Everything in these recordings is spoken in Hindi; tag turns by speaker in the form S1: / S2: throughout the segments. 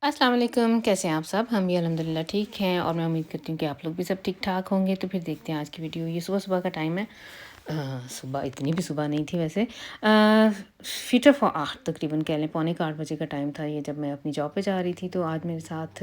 S1: अस्सलाम वालेकुम, कैसे हैं आप सब? हम भी अल्हम्दुलिल्लाह ठीक हैं और मैं उम्मीद करती हूँ कि आप लोग भी सब ठीक-ठाक होंगे। तो फिर देखते हैं आज की वीडियो। ये सुबह-सुबह का टाइम है। सुबह इतनी भी सुबह नहीं थी वैसे। फ़ीटर फ़ॉर 8 तकरीबन कह लें, पौने का 8 बजे का टाइम था ये, जब मैं अपनी जॉब पे जा रही थी। तो आज मेरे साथ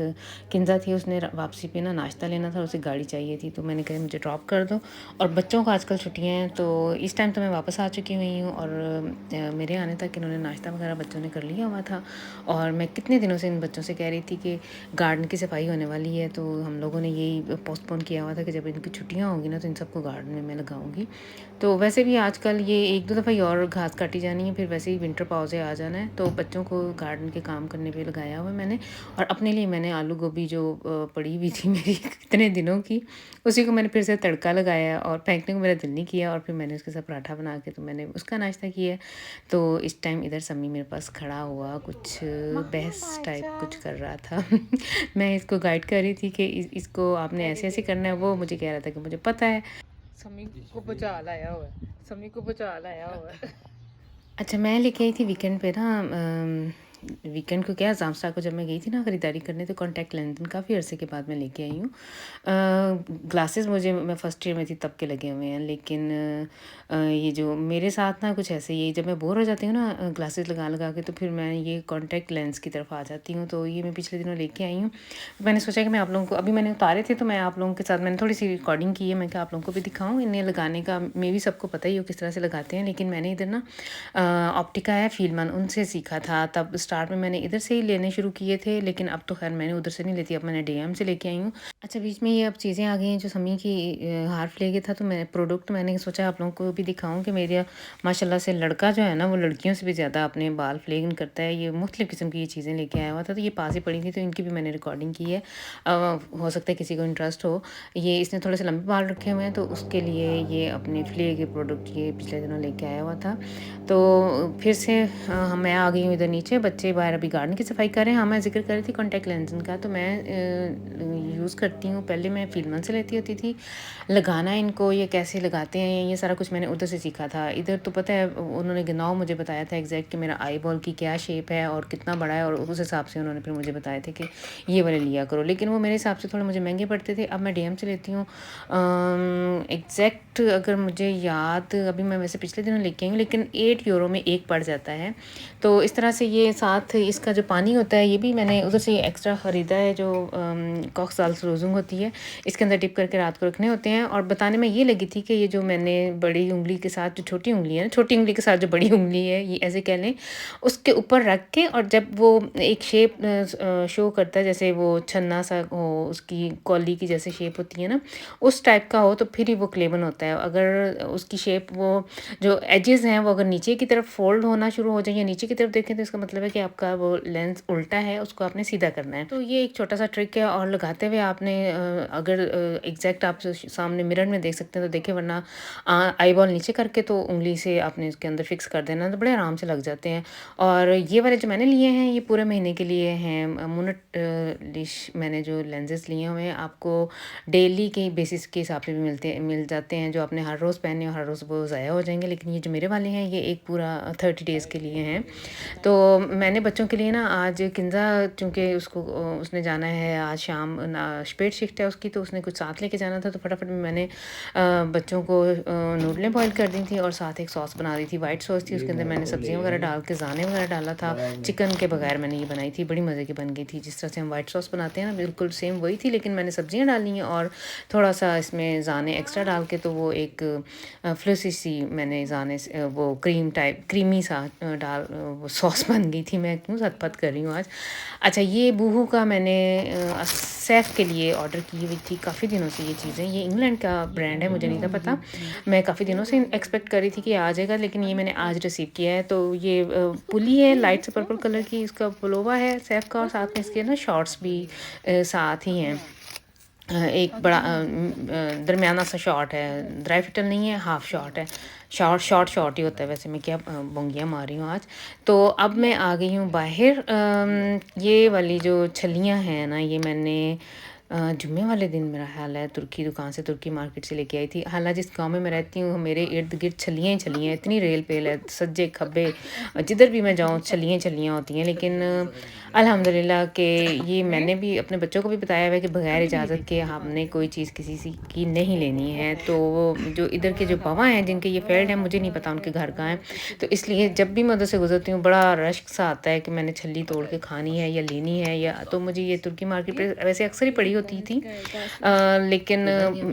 S1: किंज़ा थी, उसने वापसी पे ना नाश्ता लेना था, उसे गाड़ी चाहिए थी। तो मैंने कहा मुझे ड्रॉप कर दो। और बच्चों को आजकल छुट्टियाँ हैं, तो इस टाइम तो मैं वापस आ चुकी हुई हूँ और मेरे आने तक इन्होंने नाश्ता वगैरह बच्चों ने कर लिया हुआ था। और मैं कितने दिनों से इन बच्चों से कह रही थी कि गार्डन की सफाई होने वाली है, तो हम लोगों ने यही पोस्टपोन किया हुआ था कि जब इनकी छुट्टियाँ होंगी ना, तो इन सबको गार्डन में मैं लगाऊंगी। तो वैसे भी आजकल ये 1-2 दफ़ा ही और घास काटी जानी है, फिर वैसे ही विंटर पॉज़ आ जाना है। तो बच्चों को गार्डन के काम करने पे लगाया हुआ है मैंने। और अपने लिए मैंने आलू गोभी जो पड़ी हुई थी मेरी कितने दिनों की, उसी को मैंने फिर से तड़का लगाया और फेंकने को मेरा दिल नहीं किया, और फिर मैंने उसके साथ पराठा बना के तो मैंने उसका नाश्ता किया। तो इस टाइम इधर सम्मी मेरे पास खड़ा हुआ कुछ बहस टाइप कुछ कर रहा था। मैं इसको गाइड कर रही थी कि इसको आपने ऐसे-ऐसे करना है, वो मुझे कह रहा था कि मुझे पता है। समी को भूचाल आया हुआ है, समी को भूचाल आया हुआ है। अच्छा, मैं लेके आई थी वीकेंड पे ना, वीकेंड को क्या, जामस्टा को जब मैं गई थी ना खरीदारी करने, तो कॉन्टैक्ट लेंस काफ़ी अरसे के बाद मैं लेके आई हूँ। ग्लासेस मुझे, मैं फ़र्स्ट ईयर में थी तब के लगे हुए हैं, लेकिन ये जो मेरे साथ ना कुछ ऐसे ही, जब मैं बोर हो जाती हूँ ना ग्लासेस लगा लगा के, तो फिर मैं ये कॉन्टैक्ट लेंस की तरफ आ जाती हूँ। तो ये मैं पिछले दिनों लेके आई हूँ। मैंने सोचा कि मैं आप लोगों को, अभी मैंने उतारे थे तो मैं आप लोगों के साथ मैंने थोड़ी सी रिकॉर्डिंग की है, मैं क्या आप लोगों को भी दिखाऊँ इन्हें लगाने का। मे भी सबको पता ही हो किस तरह से लगाते हैं, लेकिन मैंने इधर ना ऑप्टिका है फील्डमैन, उनसे सीखा था। तब स्टार्ट में मैंने इधर से ही लेने शुरू किए थे, लेकिन अब तो खैर मैंने उधर से नहीं लेती, अब मैंने डीएम से लेके आई हूँ। अच्छा, बीच में ये अब चीज़ें आ गई हैं जो समी की हार्फ ले गया था, तो मैं प्रोडक्ट मैंने सोचा आप लोगों को भी दिखाऊँ कि मेरा माशाल्लाह से लड़का जो है ना, वो लड़कियों से भी ज़्यादा अपने बाल फ्लेगन करता है। ये मुख्तलिफ़ किस्म की ये चीज़ें लेके आया हुआ था, तो ये पास ही पड़ी थी, तो इनकी भी मैंने रिकॉर्डिंग की है। हो सकता है किसी को इंटरेस्ट हो। ये इसने थोड़े से लंबे बाल रखे हुए हैं, तो उसके लिए ये अपने फ्ले के प्रोडक्ट ये पिछले दिनों लेके आया हुआ था। तो फिर से मैं आ गई हूँ इधर नीचे, बच्चे बाहर अभी गार्डन की सफाई कर रहे हैं। हाँ, मैं ज़िक्र कर रही थी कॉन्टैक्ट लेंस का, तो मैं यूज़ करती हूँ। पहले मैं फील्डमैन से लेती होती थी। लगाना इनको, ये कैसे लगाते हैं, ये सारा कुछ मैंने उधर से सीखा था। इधर तो पता है उन्होंने गिनाव मुझे बताया था एग्जैक्ट कि मेरा आई बॉल की क्या शेप है और कितना बड़ा है, और उस हिसाब से उन्होंने फिर मुझे बताया था कि ये वाले लिया करो, लेकिन वो मेरे हिसाब से थोड़े मुझे महंगे पड़ते थे। अब मैं डीएम से लेती हूँ। एग्जैक्ट अगर मुझे याद, अभी मैं वैसे पिछले दिनों लेके आई हूँ, लेकिन 8 यूरो में एक पड़ जाता है। तो इस तरह से ये साथ इसका जो पानी होता है, ये भी मैंने उधर से एक्स्ट्रा ख़रीदा है, जो कॉक्स रोज़ुंग होती है, इसके अंदर डिप करके रात को रखने होते हैं। और बताने में ये लगी थी कि ये जो मैंने बड़ी उंगली के साथ, जो छोटी उंगली है ना, छोटी उंगली के साथ जो बड़ी उंगली है, ये ऐसे कह लें, उसके ऊपर रख के, और जब वो एक शेप शो करता है, जैसे वो छन्ना सा हो, उसकी कॉली की जैसे शेप होती है ना, उस टाइप का हो, तो फिर ही वो क्लेबन होता है। अगर उसकी शेप, वो जो एजेस हैं, वो अगर नीचे की तरफ फोल्ड होना शुरू हो जाए या नीचे की तरफ देखें, तो इसका मतलब है कि आपका वो लेंस उल्टा है, उसको आपने सीधा करना है। तो ये एक छोटा सा ट्रिक है। और लगाते हुए आपने अगर एग्जैक्ट आप सामने मिरर में देख सकते हैं तो देखें, वरना आई बॉल नीचे करके तो उंगली से आपने इसके अंदर फिक्स कर देना, तो बड़े आराम से लग जाते हैं। और ये वाले जो मैंने लिए हैं, ये पूरे महीने के लिए हैं। मुनट लिश मैंने जो लेंसेज लिए हुए हैं, आपको डेली के बेसिस के हिसाब से भी मिल जाते हैं। जो आपने हर रोज़ पहने हो, हर रोज़ वो ज़ाया हो जाएंगे, लेकिन ये जो मेरे वाले हैं, ये एक पूरा 30 डेज़ के लिए हैं। तो मैंने बच्चों के लिए ना आज किंज़ा, चूँकि उसको उसने जाना है आज शाम ना, स्पेड शिफ्ट है उसकी, तो उसने कुछ साथ लेके जाना था, तो फटाफट में मैंने बच्चों को नूडलें बॉयल कर दी थी और साथ एक सॉस बना दी थी, वाइट सॉस थी। उसके अंदर मैंने सब्जियां वगैरह डाल के, ज़ाने वगैरह डाला था। चिकन के बगैर मैंने ये बनाई थी, बड़ी मज़े की बन गई थी। जिस तरह से हम वाइट सॉस बनाते हैं ना, बिल्कुल सेम वही थी, लेकिन मैंने सब्जियां डाली हैं और थोड़ा सा इसमें ज़ाने एक्स्ट्रा डाल के, तो वो एक फ्लसी सी मैंने ज़ाने वो क्रीम टाइप क्रीमी सा डाल वो सॉस बन गई थी। मैं क्यों सतपत कर रही हूँ आज। अच्छा, ये बूहू का मैंने सैफ के लिए ऑर्डर की हुई थी काफ़ी दिनों से। ये चीज़ें, ये इंग्लैंड का ब्रांड है, मुझे नहीं था पता। मैं काफ़ी दिनों से एक्सपेक्ट कर रही थी कि आ जाएगा, लेकिन ये मैंने आज रिसीव किया है। तो ये पुली है लाइट से पर्पल कलर की, इसका पुलोवा है सैफ का, और साथ में इसके ना शॉर्ट्स भी साथ ही हैं। एक बड़ा दरमियाना सा शॉट है, ड्राई फिटल नहीं है, हाफ शॉट है। शॉर्ट ही होता है वैसे। मैं क्या बोंगियाँ मार रही हूँ आज। तो अब मैं आ गई हूँ बाहर। ये वाली जो छलियाँ हैं ना, ये मैंने जुम्मे वाले दिन मेरा ख्याल है तुर्की दुकान से, तुर्की मार्केट से लेके आई थी। हालांकि जिस गांव में मैं रहती हूँ मेरे इर्द गिर्द छलियाँ ही छलियाँ, इतनी रेल पेल है सज्जे खब्बे, जिधर भी मैं जाऊँ छलियाँ छलियाँ होती हैं। लेकिन अल्हम्दुलिल्लाह कि ये मैंने भी अपने बच्चों को भी बताया हुआ है कि बगैर इजाज़त के हमने कोई चीज़ किसी से की नहीं लेनी है। तो जो इधर के जो बाबा हैं जिनके ये फील्ड है, मुझे नहीं पता उनके घर कहाँ है, तो इसलिए जब भी मैं उधर से गुजरती हूँ बड़ा रश्क सा आता है कि मैंने छल्ली तोड़ के खानी है या लेनी है। या तो मुझे ये तुर्की मार्केट पे वैसे अक्सर ही पड़ी होती थी, लेकिन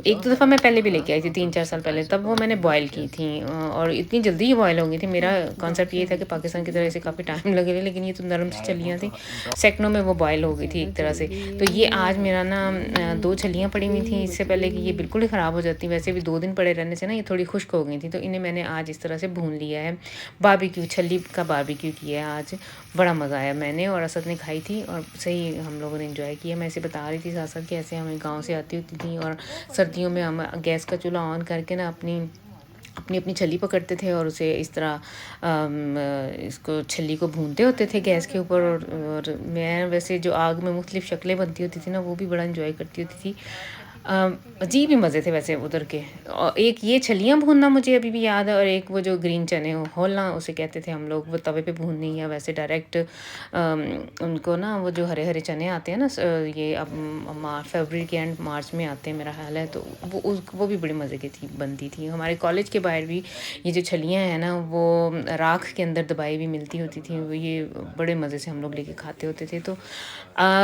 S1: एक दो दफ़ा मैं पहले भी लेके आई थी 3-4 साल पहले, तब वो मैंने बॉयल की थी और इतनी जल्दी ही बॉयल हो गई थी। मेरा कॉन्सेप्ट ये था कि पाकिस्तान की तरह से काफ़ी टाइम लगेगा, लेकिन ये तो नरम सी छलियाँ थी, सेकंडों में वो बॉयल हो गई थी एक तरह से। तो ये आज मेरा ना 2 छलियाँ पड़ी हुई थी इससे पहले कि ये बिल्कुल ही ख़राब हो जाती। वैसे भी 2 दिन पड़े रहने से ना ये थोड़ी खुश्क हो गई थी, तो इन्हें मैंने आज इस तरह से भून लिया है। बारबेक्यू, छल्ली का बारबेक्यू किया है आज, बड़ा मज़ा आया। मैंने और असद ने खाई थी और सही हम लोगों ने एंजॉय किया। मैं इसे बता रही थी साथ-साथ कि ऐसे हमें गाँव से आती होती थी और सर्दियों में हम गैस का चूल्हा ऑन करके ना अपनी अपनी अपनी छल्ली पकड़ते थे और उसे इस तरह इसको छल्ली को भूनते होते थे गैस के ऊपर। और मैं वैसे जो आग में मुख्तलिफ़ शक्लें बनती होती थी ना, वो भी बड़ा इंजॉय करती होती थी। अजीब ही मज़े थे वैसे उधर के। और एक ये छलियाँ भूनना मुझे अभी भी याद है, और एक वो जो ग्रीन चने होलना उसे कहते थे हम लोग, वो तवे पे भूननी या वैसे डायरेक्ट उनको ना, वो जो हरे हरे चने आते हैं ना, ये अब फरवरी के एंड मार्च में आते हैं मेरा ख्याल है, तो वो भी बड़ी मज़े की थी, बनती थी। हमारे कॉलेज के बाहर भी ये जो छलियाँ हैं ना, वो राख के अंदर दबाई भी मिलती होती थी, वो ये बड़े मज़े से हम लोग लेके खाते होते थे। तो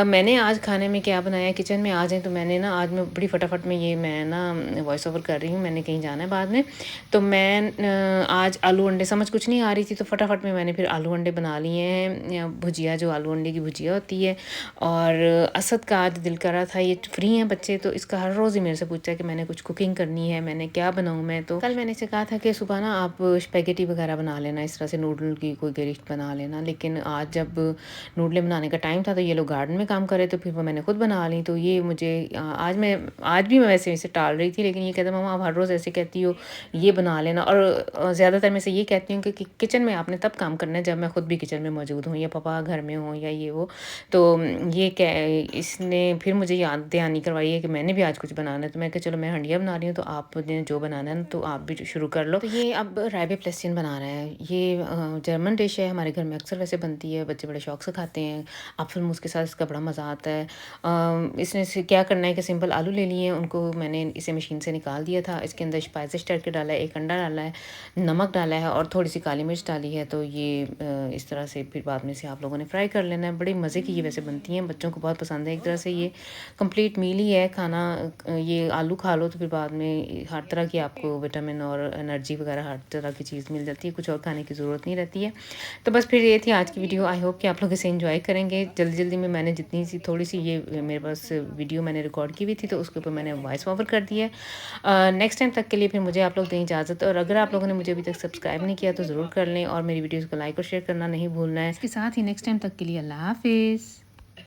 S1: मैंने आज खाने में क्या बनाया, किचन में आ जाएँ तो मैंने ना आज मैं बड़ी फटाफट में, ये मैं ना वॉइस ओवर कर रही हूँ, मैंने कहीं जाना है बाद में, तो मैं आज आलू अंडे, समझ कुछ नहीं आ रही थी तो फटाफट में मैंने फिर आलू अंडे बना लिए हैं, भुजिया, जो आलू अंडे की भुजिया होती है। और असद का आज दिल कर रहा था, ये फ्री हैं बच्चे तो इसका हर रोज़ ही मेरे से पूछता है कि मैंने कुछ कुकिंग करनी है, मैंने क्या बनाऊँ मैं। तो कल मैंने इसे कहा था कि सुबह ना आप स्पेगेटी वगैरह बना लेना, इस तरह से नूडल की कोई डिश बना लेना, लेकिन आज जब नूडलें बनाने का टाइम था तो ये लोग गार्डन में काम कर रहे, तो फिर वो मैंने खुद बना ली। तो ये मुझे आज भी मैं वैसे इसे टाल रही थी, लेकिन ये कहता मम्मा आप हर रोज़ ऐसे कहती हो, ये बना लेना। और ज़्यादातर मैं से ये कहती हूँ कि किचन में आपने तब काम करना है जब मैं खुद भी किचन में मौजूद हूँ या पापा घर में हों या ये वो। तो ये क्या, इसने फिर मुझे याद दहानी करवाई है कि मैंने भी आज कुछ बनाना है, तो मैं कहा चलो मैं हंडिया बना रही हूँ, तो आपने जो बनाना है तो आप भी शुरू कर लो। तो ये अब रायबे प्लेस्टिन बना रहा है, ये जर्मन डिश है, हमारे घर में अक्सर वैसे बनती है, बच्चे बड़े शौक से खाते हैं। एप्पल मूस के साथ इसका बड़ा मज़ा आता है। इसने से क्या करना है कि सिंपल आलू ले लिए, उनको मैंने इसे मशीन से निकाल दिया था, इसके अंदर स्पाइसेस डाल के डाला है, एक अंडा डाला है, नमक डाला है और थोड़ी सी काली मिर्च डाली है। तो ये इस तरह से फिर बाद में से आप लोगों ने फ्राई कर लेना है। बड़ी मज़े की ये वैसे बनती हैं, बच्चों को बहुत पसंद है। एक तरह से ये कंप्लीट मील ही है खाना। ये आलू खा लो तो फिर बाद में हर तरह की आपको विटामिन और एनर्जी वगैरह हर तरह की चीज़ मिल जाती है, कुछ और खाने की ज़रूरत नहीं रहती है। तो बस फिर ये थी आज की वीडियो। आई होप कि आप लोग इसे एंजॉय करेंगे। जल्दी जल्दी में मैंने जितनी सी थोड़ी सी ये मेरे पास वीडियो मैंने रिकॉर्ड की हुई थी, तो उसके ऊपर मैंने वॉइस ओवर कर दिया है। नेक्स्ट टाइम तक के लिए फिर मुझे आप लोग दें इजाज़त, और अगर आप लोगों ने मुझे अभी तक सब्सक्राइब नहीं किया तो ज़रूर कर लें और मेरी वीडियोज़ को लाइक और शेयर करना नहीं भूलना है। इसके साथ ही नेक्स्ट टाइम तक के लिए अल्लाह हाफिज़।